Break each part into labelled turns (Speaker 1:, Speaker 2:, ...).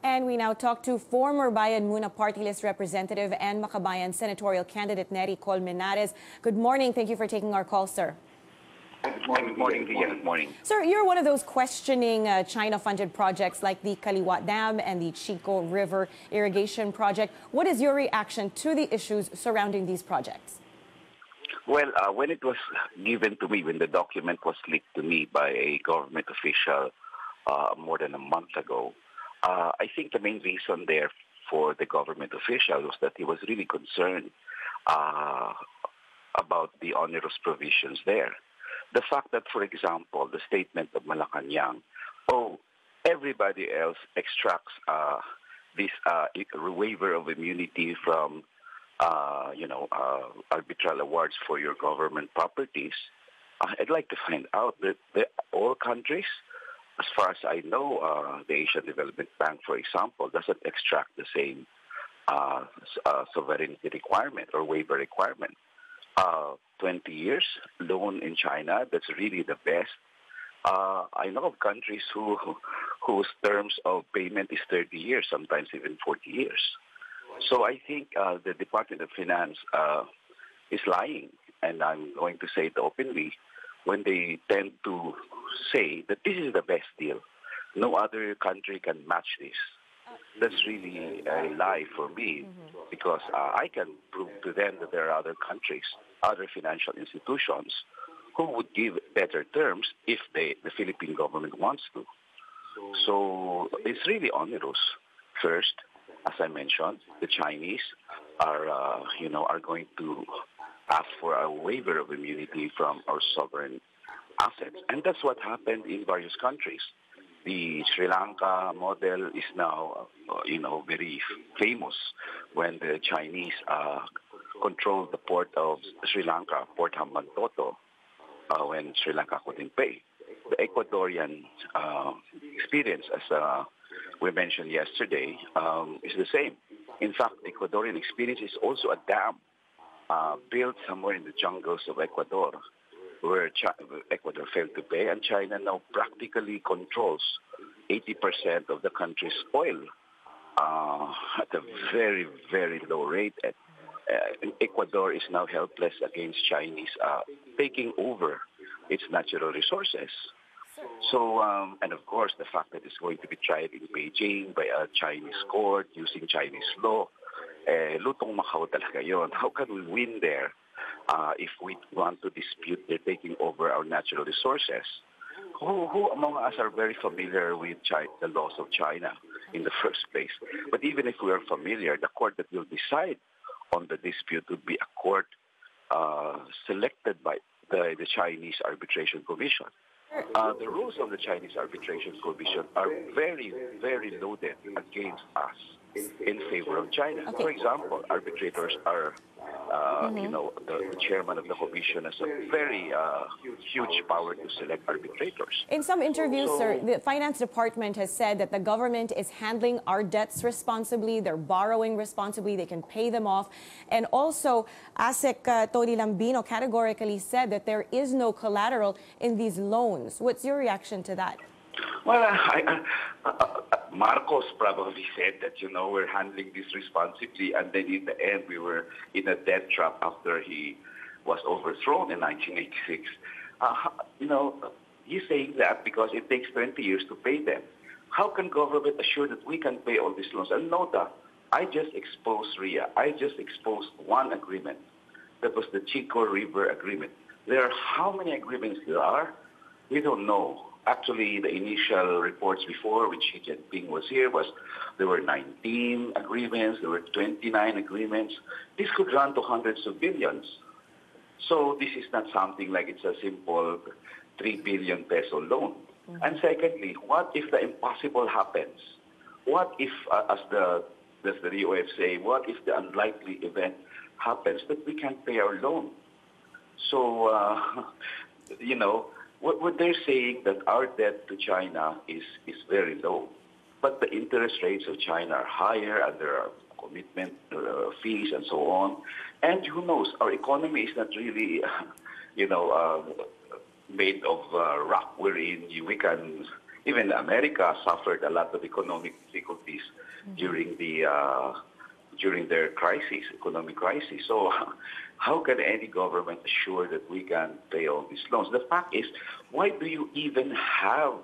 Speaker 1: And we now talk to former Bayan Muna party list representative and Makabayan senatorial candidate Neri Colmenares. Good morning. Thank you for taking our call, sir.
Speaker 2: Good morning, Good morning.
Speaker 1: Sir, you're one of those questioning China-funded projects like the Kaliwa Dam and the Chico River irrigation project. What is your reaction to the issues surrounding these projects?
Speaker 2: Well, when it was given to me, when the document was leaked to me by a government official more than a month ago, I think the main reason there for the government official was that he was really concerned about the onerous provisions there. The fact that, for example, the statement of Malacanang, everybody else extracts this waiver of immunity from, arbitral awards for your government properties. I'd like to find out that all countries, as far as I know, the Asian Development Bank, for example, doesn't extract the same sovereignty requirement or waiver requirement. 20 years loan in China, that's really the best. I know of countries whose terms of payment is 30 years, sometimes even 40 years. So I think the Department of Finance is lying, and I'm going to say it openly, when they tend to say that this is the best deal. No other country can match this. That's really a lie for me, because I can prove to them that there are other countries, other financial institutions, who would give better terms if the Philippine government wants to. So it's really onerous. First, as I mentioned, the Chinese are going to ask for a waiver of immunity from our sovereign assets, and that's what happened in various countries. The Sri Lanka model is now, very famous when the Chinese controlled the port of Sri Lanka, Port Hambantota, when Sri Lanka couldn't pay. The Ecuadorian experience, as we mentioned yesterday, is the same. In fact, the Ecuadorian experience is also a dam built somewhere in the jungles of Ecuador, where Ecuador failed to pay, and China now practically controls 80% of the country's oil at a very, very low rate. Ecuador is now helpless against Chinese taking over its natural resources. So, and of course, the fact that it's going to be tried in Beijing by a Chinese court using Chinese law, lutong Macau talaga yun. How can we win there if we want to dispute their taking over our natural resources? Who among us are very familiar with the laws of China in the first place? But even if we are familiar, the court that will decide on the dispute would be a court selected by the Chinese Arbitration Commission. The rules of the Chinese Arbitration Commission are very, very loaded against us in favor of China. Okay. For example, arbitrators are, the chairman of the commission has a very huge power to select arbitrators.
Speaker 1: In some interviews, sir, the finance department has said that the government is handling our debts responsibly, they're borrowing responsibly, they can pay them off. And also, ASEC Tony Lambino categorically said that there is no collateral in these loans. What's your reaction to that?
Speaker 2: Well, Marcos probably said that, we're handling this responsibly, and then in the end we were in a debt trap after he was overthrown in 1986. He's saying that because it takes 20 years to pay them. How can government assure that we can pay all these loans? And note that I just exposed RIA. I just exposed one agreement. That was the Chico River Agreement. There are how many agreements there are? We don't know. Actually, the initial reports before, when Xi Jinping was here, there were 19 agreements, there were 29 agreements. This could run to hundreds of billions. So this is not something like it's a simple 3 billion peso loan. And secondly, what if the impossible happens? What if, as the DOF say, what if the unlikely event happens that we can't pay our loan? So, what they're saying that our debt to China is very low, but the interest rates of China are higher, and there are commitment fees and so on. And who knows? Our economy is not really, made of rock. Wherein we can, even America suffered a lot of economic difficulties during their crisis, economic crisis. So how can any government assure that we can pay all these loans? The fact is, why do you even have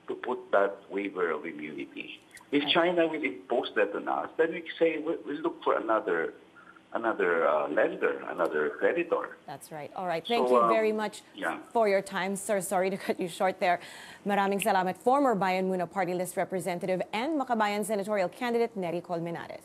Speaker 2: to put that waiver of immunity? If China will impose that on us, then we say we'll look for another lender, another creditor.
Speaker 1: That's right. All right. Thank you very much for your time, sir. Sorry to cut you short there. Maraming salamat. Former Bayan Muna Party List Representative and Makabayan senatorial candidate Neri Colmenares.